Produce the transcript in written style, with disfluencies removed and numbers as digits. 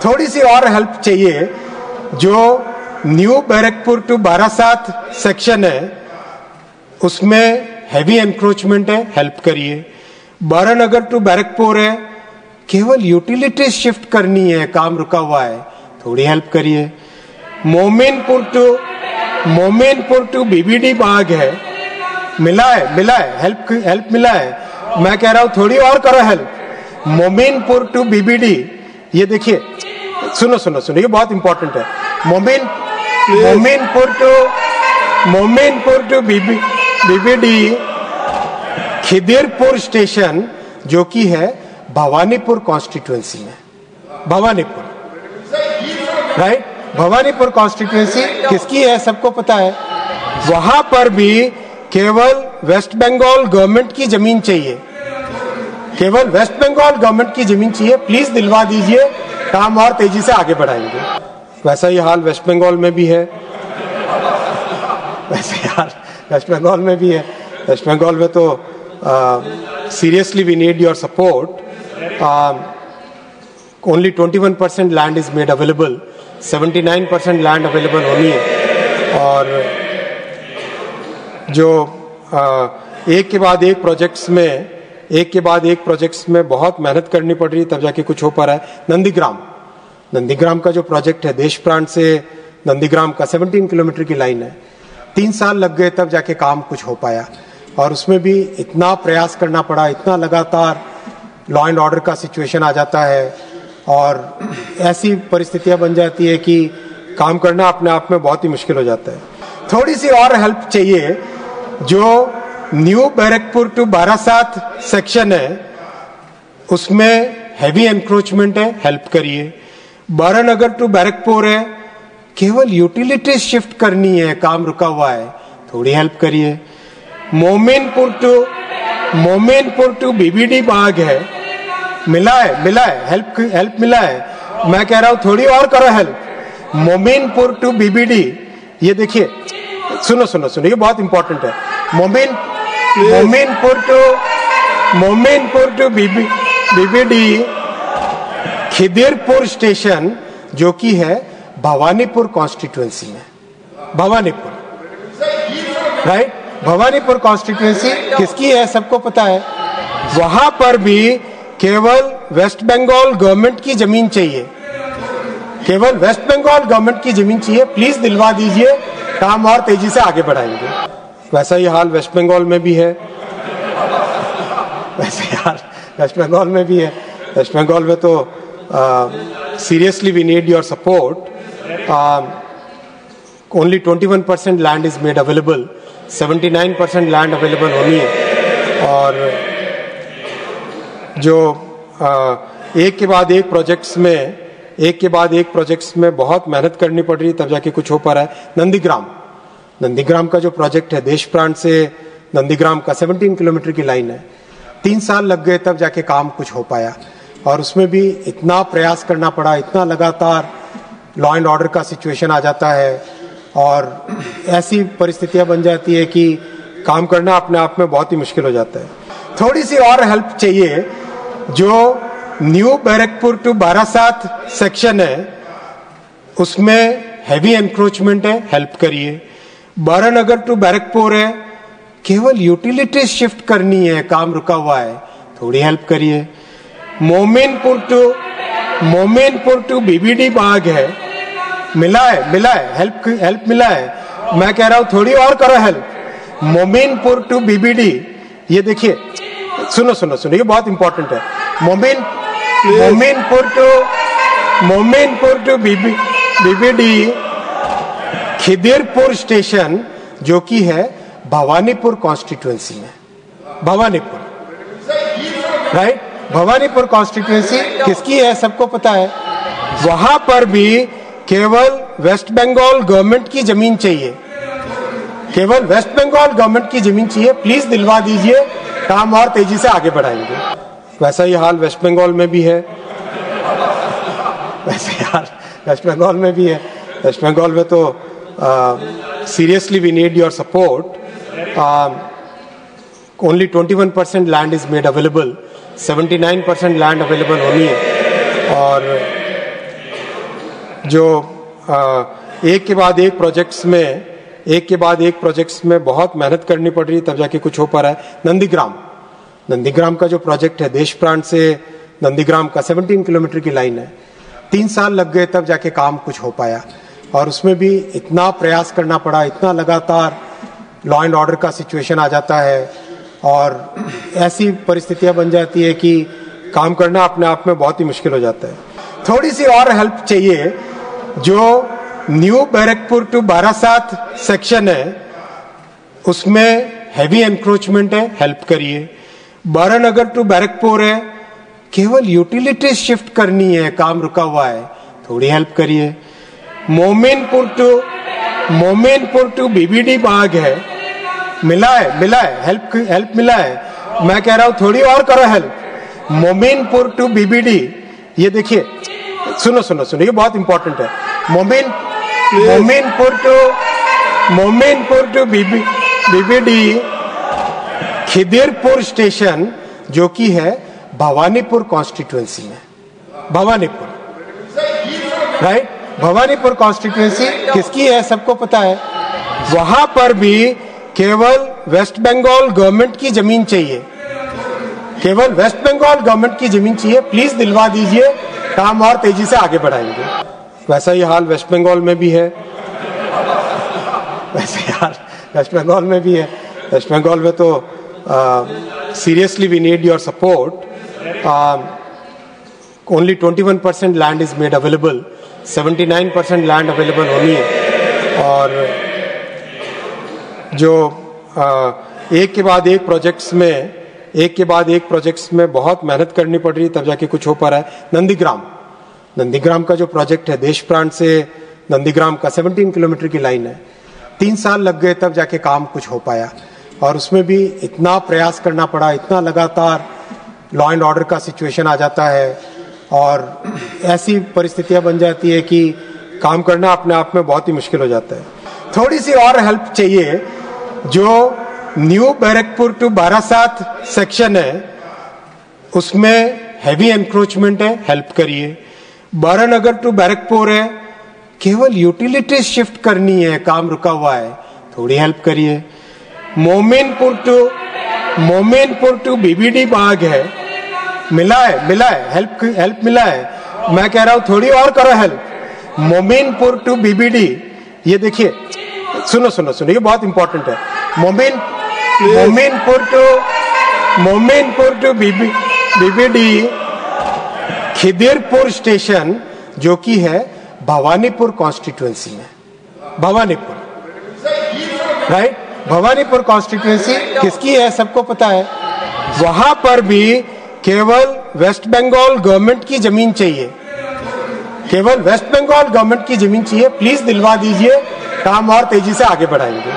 थोड़ी सी और हेल्प चाहिए। जो New Barrackpore to Barasat section है उसमें हैवी एनक्रोचमेंट है, हेल्प करिए। बारानगर टू बैरकपुर है, केवल यूटिलिटीज शिफ्ट करनी है, काम रुका हुआ है, थोड़ी हेल्प करिए। मोमिनपुर टू बीबीडी बाग है, मिला है हेल्प मिला है। मैं कह रहा हूं थोड़ी और करो हेल्प। मोमिनपुर टू बीबीडी, ये देखिए, सुनो ये बहुत इंपॉर्टेंट है। Mominpur to BBD Khidirpur station, जो कि है भवानीपुर कॉन्स्टिट्यूएंसी में। भवानीपुर, राइट? भवानीपुर कॉन्स्टिट्यूएंसी किसकी है सबको पता है। वहां पर भी केवल वेस्ट बंगाल गवर्नमेंट की जमीन चाहिए, केवल वेस्ट बंगाल गवर्नमेंट की जमीन चाहिए, प्लीज दिलवा दीजिए, काम और तेजी से आगे बढ़ाएंगे। वैसा ही हाल वेस्ट बंगाल में भी है, वेस्ट बंगाल में भी है। वेस्ट बंगाल में तो seriously we need your support. Only 21% land is made available, 79% land available होनी है। और जो एक के बाद एक प्रोजेक्ट्स में बहुत मेहनत करनी पड़ रही है, तब जाके कुछ हो पा रहा है। नंदीग्राम का जो प्रोजेक्ट है, देश प्राण से नंदीग्राम का 17 किलोमीटर की लाइन है, 3 साल लग गए तब जाके काम कुछ हो पाया। और उसमें भी इतना प्रयास करना पड़ा, इतना लगातार लॉ एंड ऑर्डर का सिचुएशन आ जाता है और ऐसी परिस्थितियां बन जाती है कि काम करना अपने आप में बहुत ही मुश्किल हो जाता है। थोड़ी सी और हेल्प चाहिए। जो New Barrackpore to Barasat section है उसमें हैवी एनक्रोचमेंट है, हेल्प करिए। बारानगर टू बैरकपुर है, केवल यूटिलिटीज शिफ्ट करनी है, काम रुका हुआ है, थोड़ी हेल्प करिए। मोमिनपुर टू बीबीडी बाग है, मिला है हेल्प मिला है। मैं कह रहा हूं थोड़ी और करो हेल्प। मोमिनपुर टू बीबीडी, ये देखिए, सुनो ये बहुत इंपॉर्टेंट है। Mominpur to BBD Khidirpur station, जो कि है भवानीपुर कॉन्स्टिट्यूएंसी में। भवानीपुर, राइट? भवानीपुर कॉन्स्टिट्यूएंसी किसकी है सबको पता है। वहां पर भी केवल वेस्ट बंगाल गवर्नमेंट की जमीन चाहिए, केवल वेस्ट बंगाल गवर्नमेंट की जमीन चाहिए, प्लीज दिलवा दीजिए, काम और तेजी से आगे बढ़ाएंगे। वैसा ही हाल वेस्ट बंगाल में भी है, वेस्ट बंगाल में तो seriously we need your support. Only 21% land is made available, 79% land available होनी है। और जो एक के बाद एक प्रोजेक्ट्स में बहुत मेहनत करनी पड़ रही है, तब जाके कुछ हो पा रहा है। नंदीग्राम का जो प्रोजेक्ट है, देश प्राण से नंदीग्राम का 17 किलोमीटर की लाइन है, 3 साल लग गए तब जाके काम कुछ हो पाया। और उसमें भी इतना प्रयास करना पड़ा, इतना लगातार लॉ एंड ऑर्डर का सिचुएशन आ जाता है और ऐसी परिस्थितियां बन जाती है कि काम करना अपने आप में बहुत ही मुश्किल हो जाता है। थोड़ी सी और हेल्प चाहिए। जो New Barrackpore to Barasat section है उसमें हैवी एनक्रोचमेंट है, हेल्प करिए। बारानगर टू बैरकपुर है, केवल यूटिलिटीज शिफ्ट करनी है, काम रुका हुआ है, थोड़ी हेल्प करिए। मोमिनपुर टू बीबीडी बाग है, मिला है हेल्प मिला है। मैं कह रहा हूं थोड़ी और करो हेल्प। मोमिनपुर टू बीबीडी, ये देखिए, सुनो ये बहुत इंपॉर्टेंट है। Mominpur to BBD Khidirpur station, जो कि है भवानीपुर कॉन्स्टिट्यूएंसी में। भवानीपुर, राइट? भवानीपुर कॉन्स्टिट्यूएंसी किसकी है सबको पता है। वहां पर भी केवल वेस्ट बंगाल गवर्नमेंट की जमीन चाहिए, केवल वेस्ट बंगाल गवर्नमेंट की जमीन चाहिए, प्लीज दिलवा दीजिए, काम और तेजी से आगे बढ़ाएंगे। वैसा ही हाल वेस्ट बंगाल में भी है, वेस्ट बंगाल में तो seriously we need your support. Only 21% land is made available, 79% land available होनी है। और जो एक के बाद एक प्रोजेक्ट्स में बहुत मेहनत करनी पड़ रही है तब जाके कुछ हो पा रहा है। नंदीग्राम का जो प्रोजेक्ट है देश प्राण से नंदीग्राम का 17 किलोमीटर की लाइन है। 3 साल लग गए तब जाके काम कुछ हो पाया, और उसमें भी इतना प्रयास करना पड़ा, इतना लगातार लॉ एंड ऑर्डर का सिचुएशन आ जाता है और ऐसी परिस्थितियां बन जाती है कि काम करना अपने आप में बहुत ही मुश्किल हो जाता है। थोड़ी सी और हेल्प चाहिए। जो New Barrackpore to Barasat section है उसमें हैवी एनक्रोचमेंट है, हेल्प करिए। बारानगर टू बैरकपुर है, केवल यूटिलिटीज शिफ्ट करनी है, काम रुका हुआ है, थोड़ी हेल्प करिए। मोमिनपुर टू बीबीडी बाग है, मिला है हेल्प मिला है। मैं कह रहा हूं थोड़ी और करो हेल्प। मोमिनपुर टू बीबीडी, ये देखिए, सुनो ये बहुत इंपॉर्टेंट है। Mominpur to BBD Khidirpur station, जो कि है भवानीपुर कॉन्स्टिट्यूएंसी में। भवानीपुर कॉन्स्टिट्यूएंसी किसकी है सबको पता है। वहां पर भी केवल वेस्ट बंगाल गवर्नमेंट की जमीन चाहिए, प्लीज दिलवा दीजिए, काम और तेजी से आगे बढ़ाएंगे। वैसा ही हाल वेस्ट बंगाल में भी है। वेस्ट बंगाल में तो seriously we need your support. Only 21% land is made available, 79% land available होनी है। और जो एक के बाद एक प्रोजेक्ट्स में बहुत मेहनत करनी पड़ रही है तब जाके कुछ हो पा रहा है। नंदीग्राम का जो प्रोजेक्ट है देश प्राण से नंदीग्राम का 17 किलोमीटर की लाइन है। 3 साल लग गए तब जाके काम कुछ हो पाया, और उसमें भी इतना प्रयास करना पड़ा, इतना लगातार लॉ एंड ऑर्डर का सिचुएशन आ जाता है और ऐसी परिस्थितियां बन जाती है कि काम करना अपने आप में बहुत ही मुश्किल हो जाता है। थोड़ी सी और हेल्प चाहिए। जो New Barrackpore to Barasat section है उसमें हैवी एनक्रोचमेंट है, हेल्प करिए। बारानगर टू बैरकपुर है, केवल यूटिलिटीज शिफ्ट करनी है, काम रुका हुआ है, थोड़ी हेल्प करिए। मोमिनपुर टू बीबीडी बाग है, मिला है हेल्प मिला है। मैं कह रहा हूं थोड़ी और करो हेल्प। मोमिनपुर टू बीबीडी, ये देखिए, सुनो ये बहुत इंपॉर्टेंट है। Mominpur to BBD Khidirpur station, जो कि है भवानीपुर कॉन्स्टिट्यूएंसी में। भवानीपुर कॉन्स्टिट्यूएंसी किसकी है सबको पता है। वहां पर भी केवल वेस्ट बंगाल गवर्नमेंट की जमीन चाहिए, प्लीज दिलवा दीजिए, काम और तेजी से आगे बढ़ाएंगे।